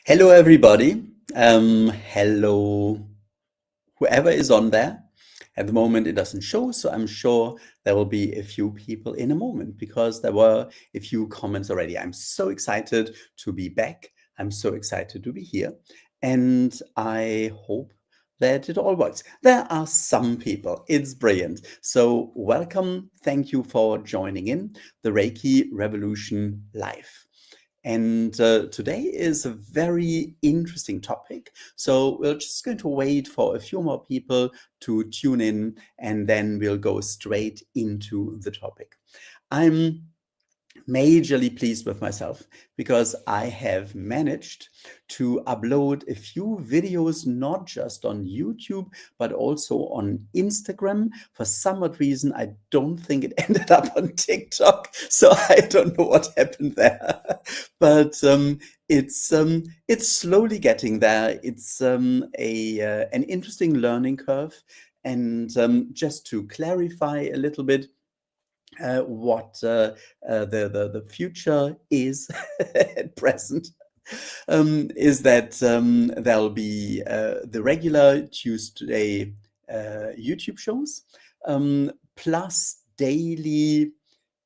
Hello, everybody. Hello, whoever is on there. At the moment, it doesn't show, so I'm sure there will be a few people in a moment because there were a few comments already. I'm so excited to be back. I'm so excited to be here. And I hope that it all works. There are some people. It's brilliant. So, welcome. Thank you for joining in the Reiki Revolution Live. And today is a very interesting topic. So we're just going to wait for a few more people to tune in, and then we'll go straight into the topic. I'm majorly pleased with myself because I have managed to upload a few videos, not just on YouTube, but also on Instagram. For some odd reason, I don't think it ended up on TikTok, so I don't know what happened there. But it's slowly getting there. It's an interesting learning curve. And just to clarify a little bit, what the future is at present is that there'll be the regular Tuesday YouTube shows, plus daily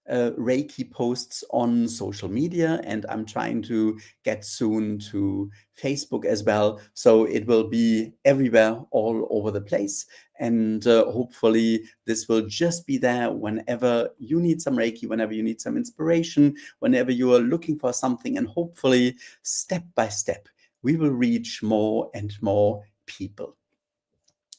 Reiki posts on social media, and I'm trying to get soon to Facebook as well. So it will be everywhere, all over the place. And hopefully, this will just be there whenever you need some Reiki, whenever you need some inspiration, whenever you are looking for something. And hopefully, step by step, we will reach more and more people.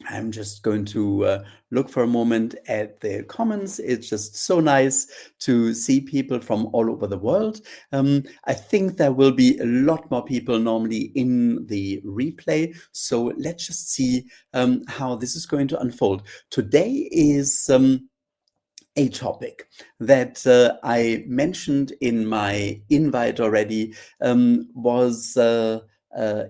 I'm just going to look for a moment at the comments. It's just so nice to see people from all over the world. I think there will be a lot more people normally in the replay. So let's just see how this is going to unfold. Today is a topic that I mentioned in my invite already, was a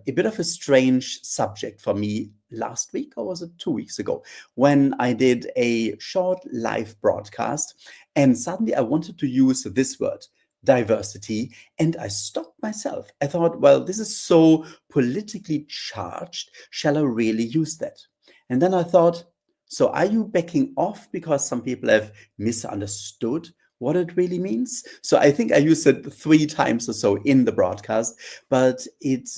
bit of a strange subject for me last week, or was it 2 weeks ago, when I did a short live broadcast, and suddenly I wanted to use this word, diversity, and I stopped myself. I thought, well, this is so politically charged. Shall I really use that? And then I thought, so are you backing off because some people have misunderstood what it really means? So I think I used it 3 times or so in the broadcast, but it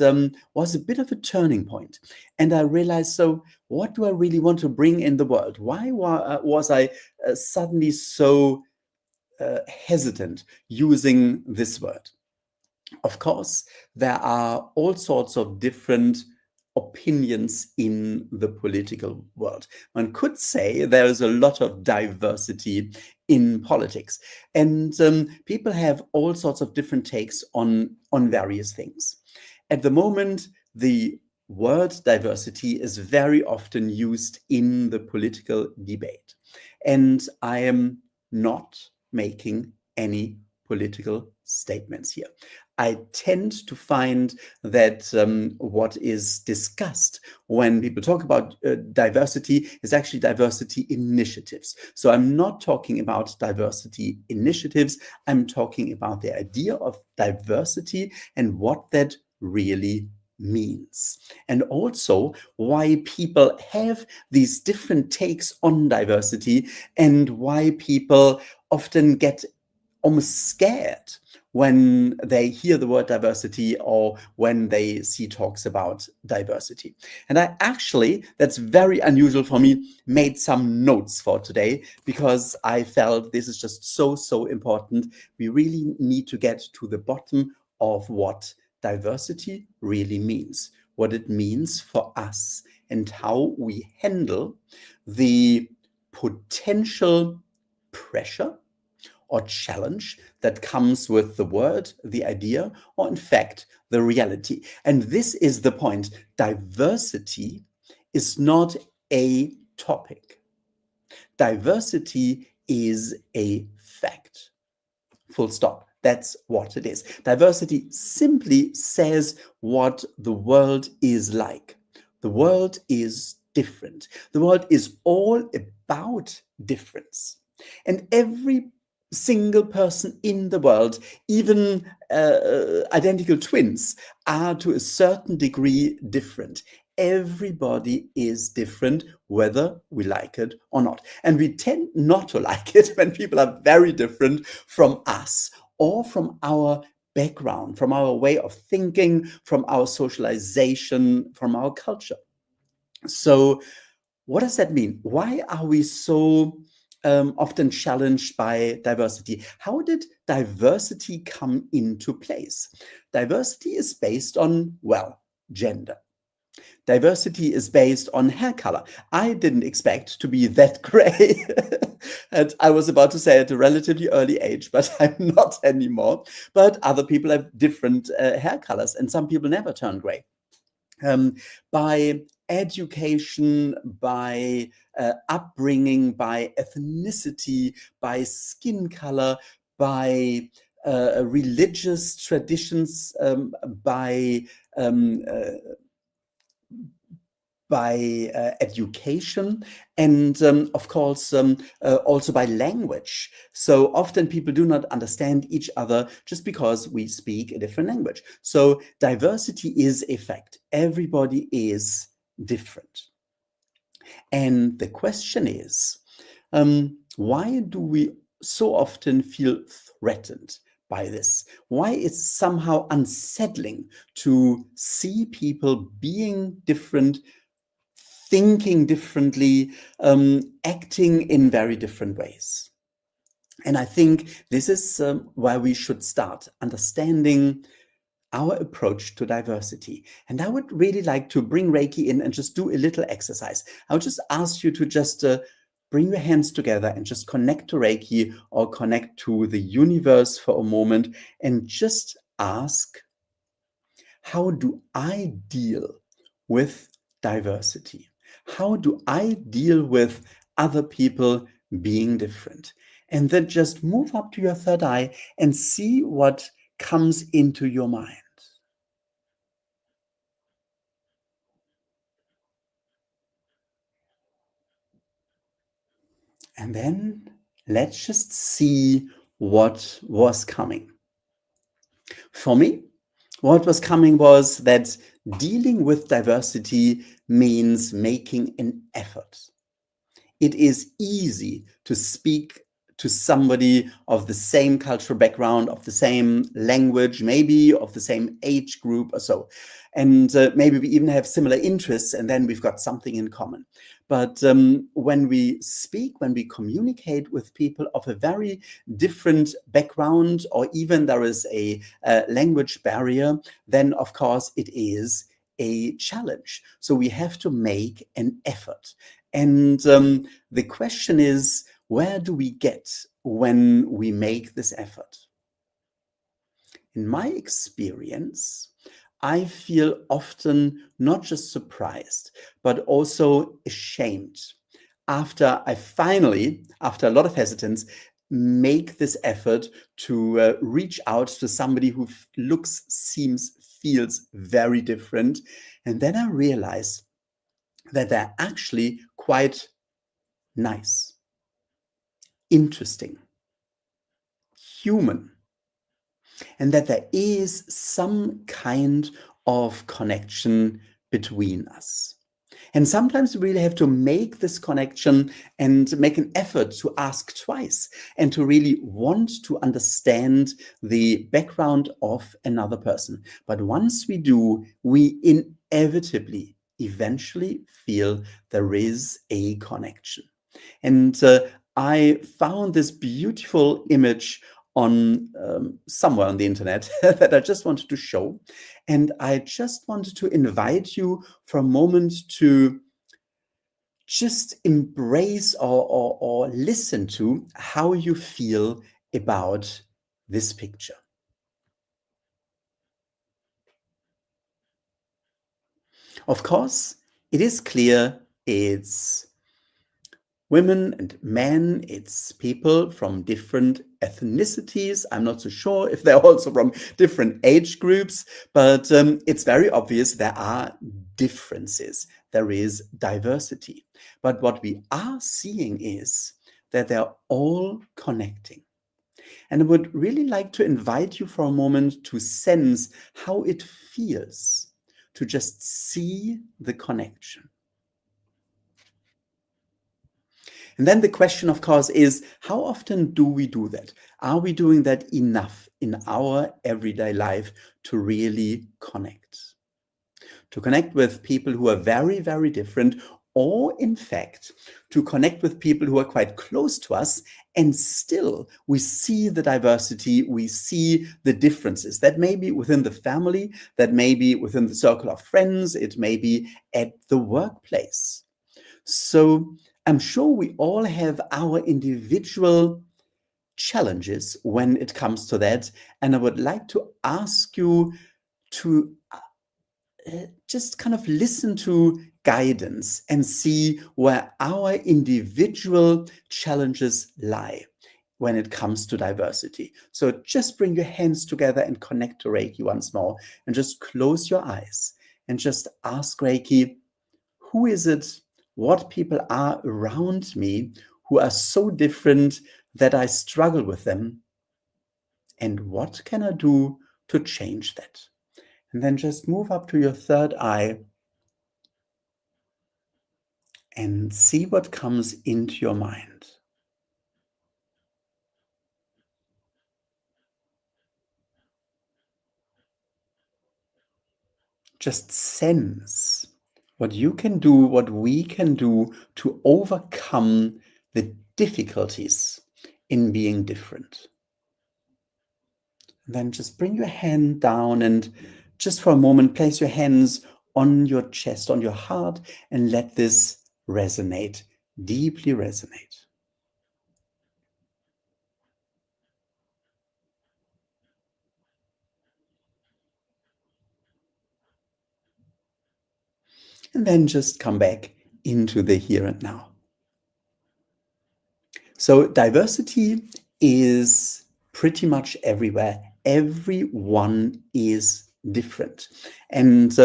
was a bit of a turning point. And I realized, so what do I really want to bring in the world? Why was I suddenly so hesitant using this word? Of course, there are all sorts of different opinions in the political world. One could say there is a lot of diversity in politics, and people have all sorts of different takes on various things. At the moment, the word diversity is very often used in the political debate, and I am not making any political statements here. I tend to find that what is discussed when people talk about diversity is actually diversity initiatives. So I'm not talking about diversity initiatives. I'm talking about the idea of diversity and what that really means. And also why people have these different takes on diversity, and why people often get almost scared when they hear the word diversity or when they see talks about diversity. And I actually, that's very unusual for me, made some notes for today because I felt this is just so important. We really need to get to the bottom of what diversity really means, what it means for us, and how we handle the potential pressure or challenge that comes with the word, the idea, or in fact, the reality. And this is the point. Diversity is not a topic. Diversity is a fact. Full stop. That's what it is. Diversity simply says what the world is like. The world is different. The world is all about difference. And every single person in the world, even identical twins, are to a certain degree different. Everybody is different, whether we like it or not. And we tend not to like it when people are very different from us or from our background, from our way of thinking, from our socialization, from our culture. So, what does that mean? Why are we so often challenged by diversity? How did diversity come into place? Diversity is based on, well, gender. Diversity is based on hair color. I didn't expect to be that gray. And I was about to say at a relatively early age, but I'm not anymore. But other people have different hair colors, and some people never turn gray. By education, by upbringing, by ethnicity, by skin color, by religious traditions, um, uh, by education, and of course also by language. So often people do not understand each other just because we speak a different language. So diversity is a fact. Everybody is different. And the question is, why do we so often feel threatened by this? Why it's somehow unsettling to see people being different, thinking differently, acting in very different ways? And I think this is where we should start understanding our approach to diversity. And I would really like to bring Reiki in and just do a little exercise. I would just ask you to just bring your hands together and just connect to Reiki or connect to the universe for a moment and just ask, how do I deal with diversity? How do I deal with other people being different? And then just move up to your third eye and see what comes into your mind. And then let's just see what was coming. For me, what was coming was that dealing with diversity means making an effort. It is easy to speak to somebody of the same cultural background, of the same language, maybe of the same age group or so. And maybe we even have similar interests, and then we've got something in common. But when we speak, when we communicate with people of a very different background, or even there is a language barrier, then of course it is a challenge. So we have to make an effort. And the question is, where do we get when we make this effort? In my experience, I feel often not just surprised, but also ashamed after I finally, after a lot of hesitance, make this effort to reach out to somebody who looks, seems, feels very different. And then I realize that they're actually quite nice, interesting, human, and that there is some kind of connection between us. And sometimes we really have to make this connection and make an effort to ask twice and to really want to understand the background of another person. But once we do, we inevitably, eventually feel there is a connection. And I found this beautiful image on somewhere on the internet that I just wanted to show. And I just wanted to invite you for a moment to just embrace or listen to how you feel about this picture. Of course, it is clear it's women and men, it's people from different ethnicities. I'm not so sure if they're also from different age groups, but it's very obvious there are differences. There is diversity. But what we are seeing is that they're all connecting. And I would really like to invite you for a moment to sense how it feels to just see the connection. And then the question, of course, is how often do we do that? Are we doing that enough in our everyday life to really connect? To connect with people who are very, very different, or in fact, to connect with people who are quite close to us, and still we see the diversity, we see the differences. That may be within the family, that may be within the circle of friends, it may be at the workplace. So I'm sure we all have our individual challenges when it comes to that. And I would like to ask you to just kind of listen to guidance and see where our individual challenges lie when it comes to diversity. So just bring your hands together and connect to Reiki once more, and just close your eyes and just ask Reiki, who is it, what people are around me who are so different that I struggle with them, and what can I do to change that? And then just move up to your third eye and see what comes into your mind. Just sense what you can do, what we can do to overcome the difficulties in being different. And then just bring your hand down and just for a moment, place your hands on your chest, on your heart, and let this resonate, deeply resonate. And then just come back into the here and now. So diversity is pretty much everywhere. Everyone is different. And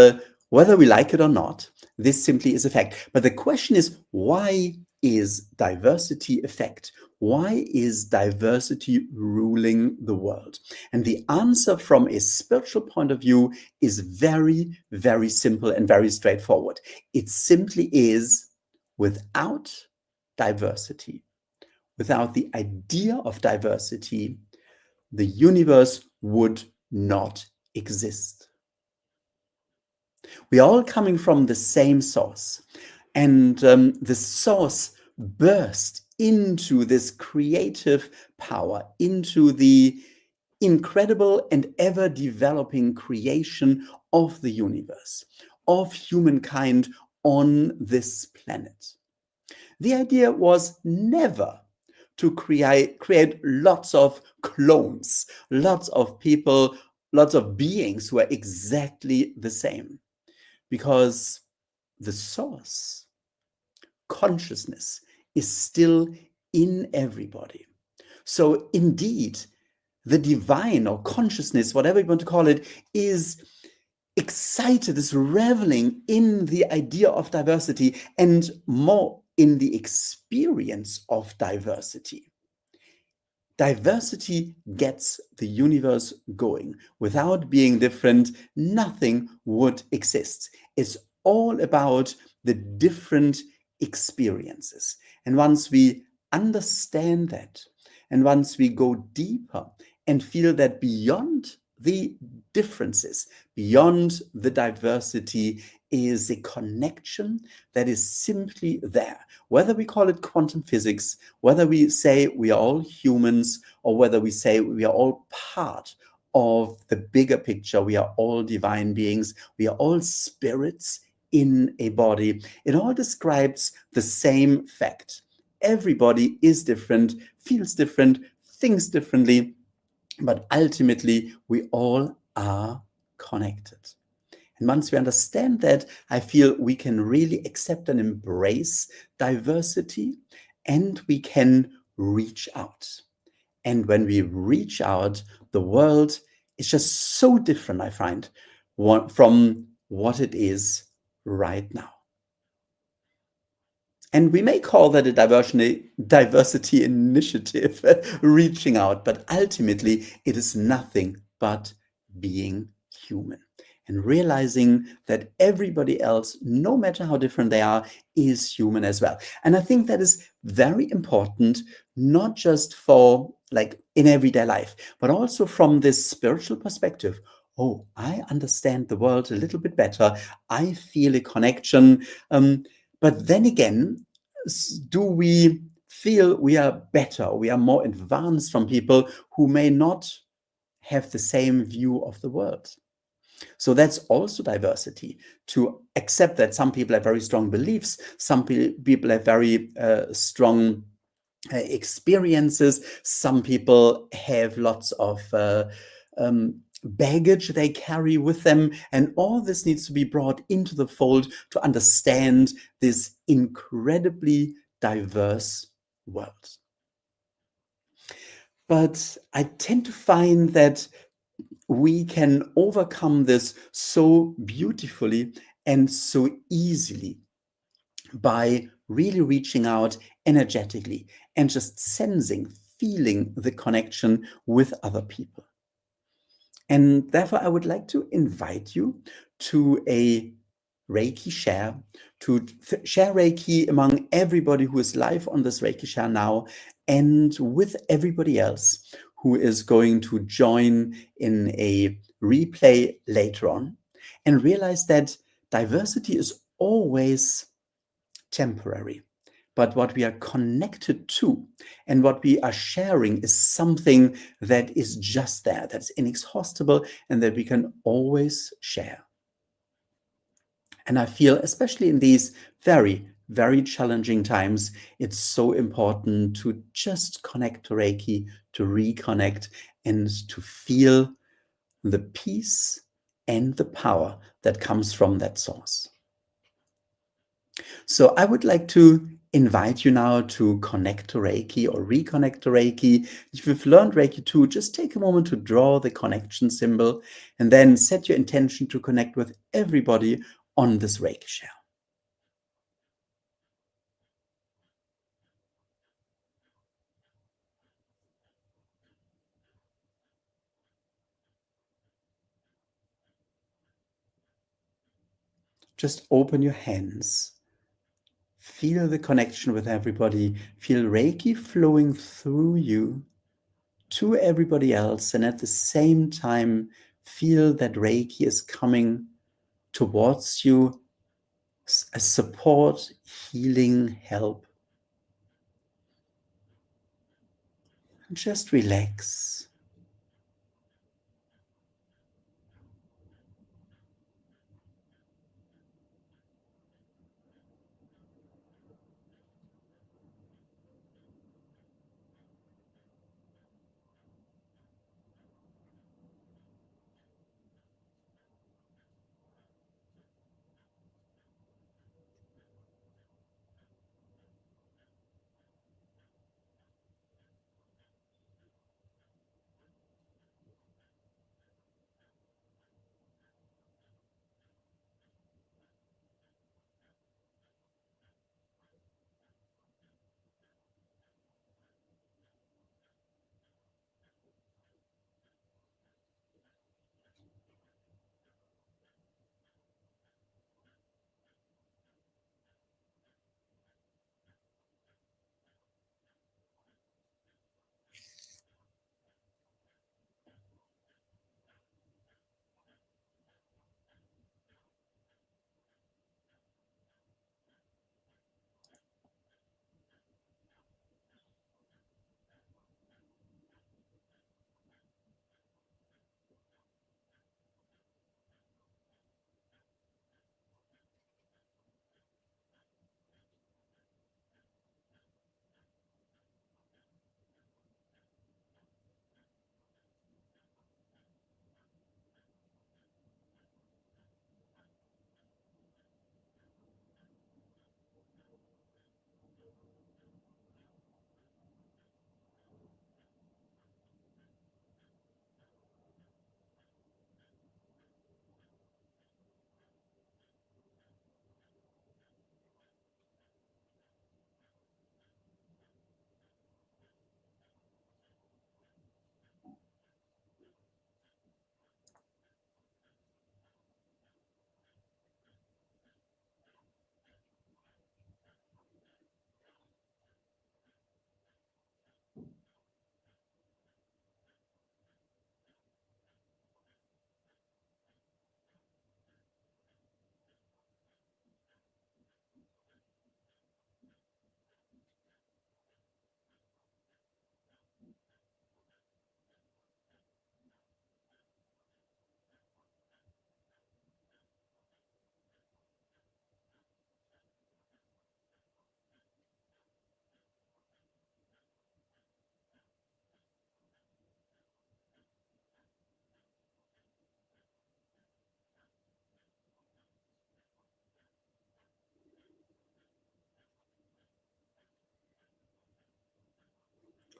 whether we like it or not, this simply is a fact. But the question is, why is diversity a fact? Why is diversity ruling the world? And the answer from a spiritual point of view is very, very simple and very straightforward. It simply is, without diversity, without the idea of diversity, the universe would not exist. We are all coming from the same source, and the source burst into this creative power, into the incredible and ever developing creation of the universe, of humankind on this planet. The idea was never to create lots of clones, lots of people, lots of beings who are exactly the same. Because the source, consciousness, is still in everybody. So indeed, the divine or consciousness, whatever you want to call it, is excited, is reveling in the idea of diversity and more in the experience of diversity. Diversity gets the universe going. Without being different, nothing would exist. It's all about the different experiences. And once we understand that, and once we go deeper and feel that beyond the differences, beyond the diversity, is a connection that is simply there. Whether we call it quantum physics, whether we say we are all humans, or whether we say we are all part of the bigger picture, we are all divine beings, we are all spirits in a body, it all describes the same fact. Everybody is different, feels different, thinks differently, but ultimately we all are connected. And once we understand that, I feel we can really accept and embrace diversity, and we can reach out. And when we reach out, the world is just so different, I find, from what it is right now. And we may call that a diversity initiative, reaching out, but ultimately it is nothing but being human and realizing that everybody else, no matter how different they are, is human as well. And I think that is very important, not just for like in everyday life, but also from this spiritual perspective. Oh, I understand the world a little bit better. I feel a connection. But then again, do we feel we are better, we are more advanced from people who may not have the same view of the world? So that's also diversity, to accept that some people have very strong beliefs, some people have very strong experiences, some people have lots of baggage they carry with them, and all this needs to be brought into the fold to understand this incredibly diverse world. But I tend to find that we can overcome this so beautifully and so easily by really reaching out energetically and just sensing, feeling the connection with other people. And therefore, I would like to invite you to a Reiki share, to share Reiki among everybody who is live on this Reiki share now, and with everybody else who is going to join in a replay later on, and realize that diversity is always temporary. But what we are connected to and what we are sharing is something that is just there, that's inexhaustible, and that we can always share. And I feel, especially in these very, very challenging times, it's so important to just connect to Reiki, to reconnect, and to feel the peace and the power that comes from that source. So I would like to invite you now to connect to Reiki or reconnect to Reiki. If you've learned Reiki 2, just take a moment to draw the connection symbol and then set your intention to connect with everybody on this Reiki share. Just open your hands. Feel the connection with everybody. Feel Reiki flowing through you to everybody else. And at the same time, feel that Reiki is coming towards you as support, healing, help. And just relax.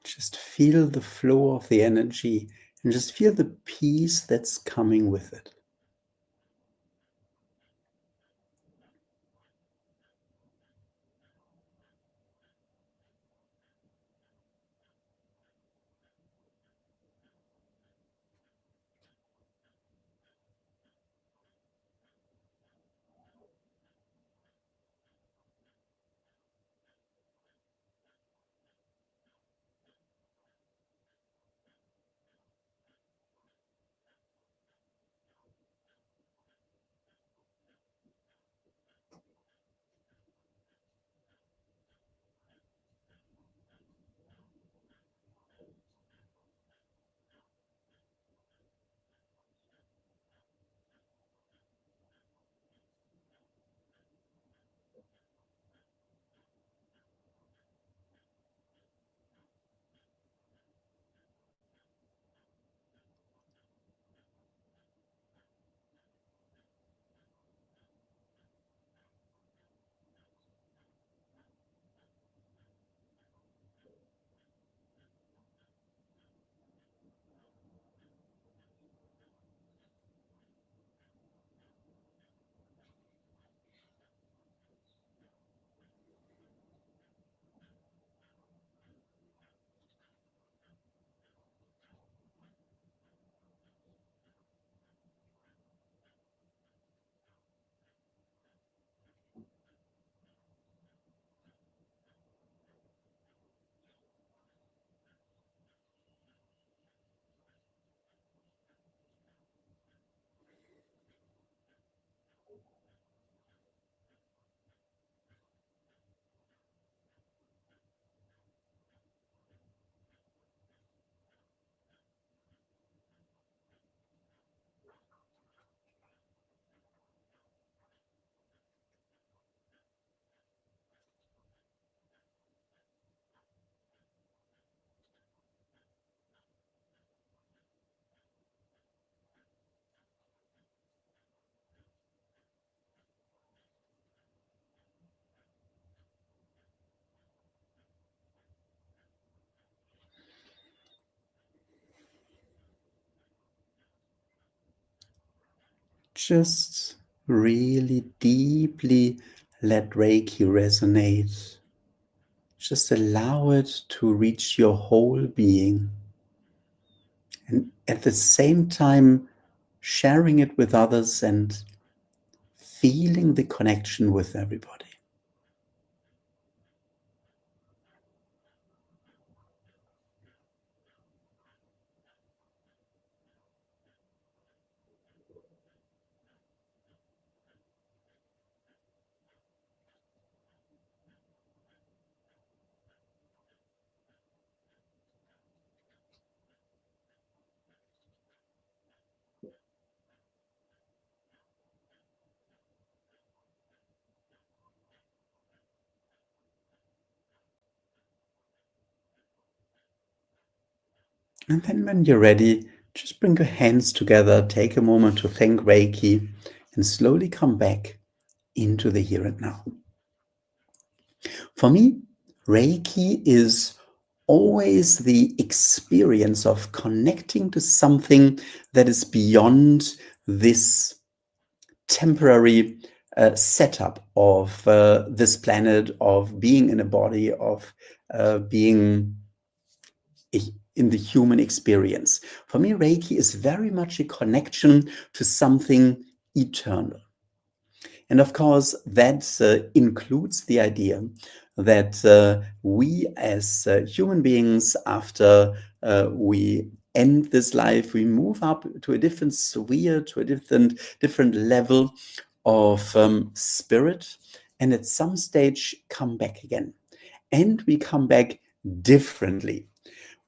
Just feel the flow of the energy and just feel the peace that's coming with it. Just really deeply let Reiki resonate. Just allow it to reach your whole being. And at the same time, sharing it with others and feeling the connection with everybody. And then when you're ready, just bring your hands together, take a moment to thank Reiki, and slowly come back into the here and now. For me, Reiki is always the experience of connecting to something that is beyond this temporary setup of this planet, of being in a body, of being in the human experience. For me, Reiki is very much a connection to something eternal. And of course, that includes the idea that we as human beings, after we end this life, we move up to a different sphere, to a different level of spirit, and at some stage come back again. And we come back differently.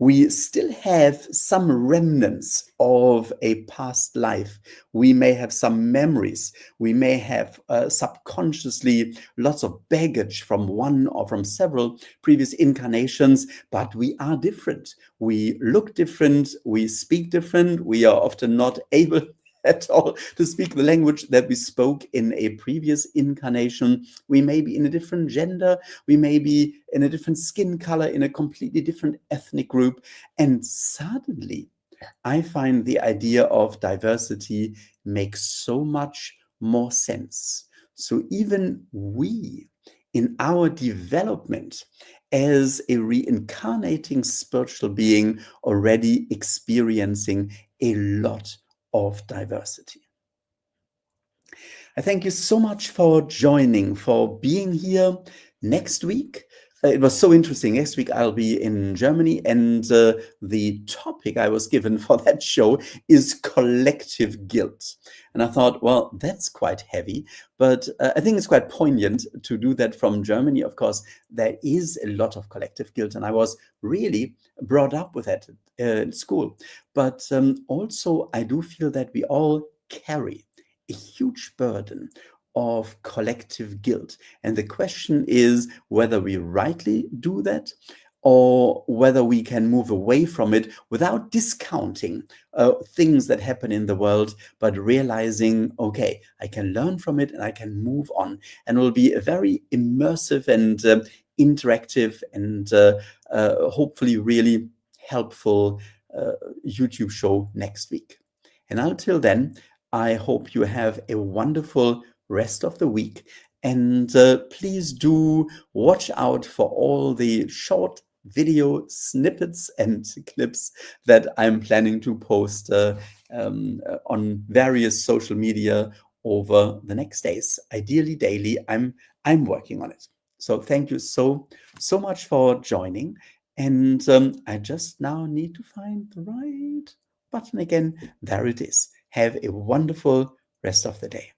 We still have some remnants of a past life. We may have some memories. We may have subconsciously lots of baggage from one or from several previous incarnations, but we are different. We look different. We speak different. We are often not able at all to speak the language that we spoke in a previous incarnation. We may be in a different gender, we may be in a different skin color, in a completely different ethnic group, and suddenly I find the idea of diversity makes so much more sense. So even we, in our development as a reincarnating spiritual being, already experiencing a lot of diversity. I thank you so much for joining, for being here next week. It was so interesting. Next week I'll be in Germany, and the topic I was given for that show is collective guilt. And I thought, well, that's quite heavy, but I think it's quite poignant to do that from Germany. Of course, there is a lot of collective guilt, and I was really brought up with that in school. But also, I do feel that we all carry a huge burden of collective guilt. And the question is whether we rightly do that or whether we can move away from it without discounting things that happen in the world, but realizing, okay, I can learn from it and I can move on. And it will be a very immersive and interactive and hopefully really helpful YouTube show next week. And until then, I hope you have a wonderful rest of the week. And please do watch out for all the short video snippets and clips that I'm planning to post on various social media over the next days. Ideally daily, I'm working on it. So thank you so much for joining. And I just now need to find the right button again. There it is. Have a wonderful rest of the day.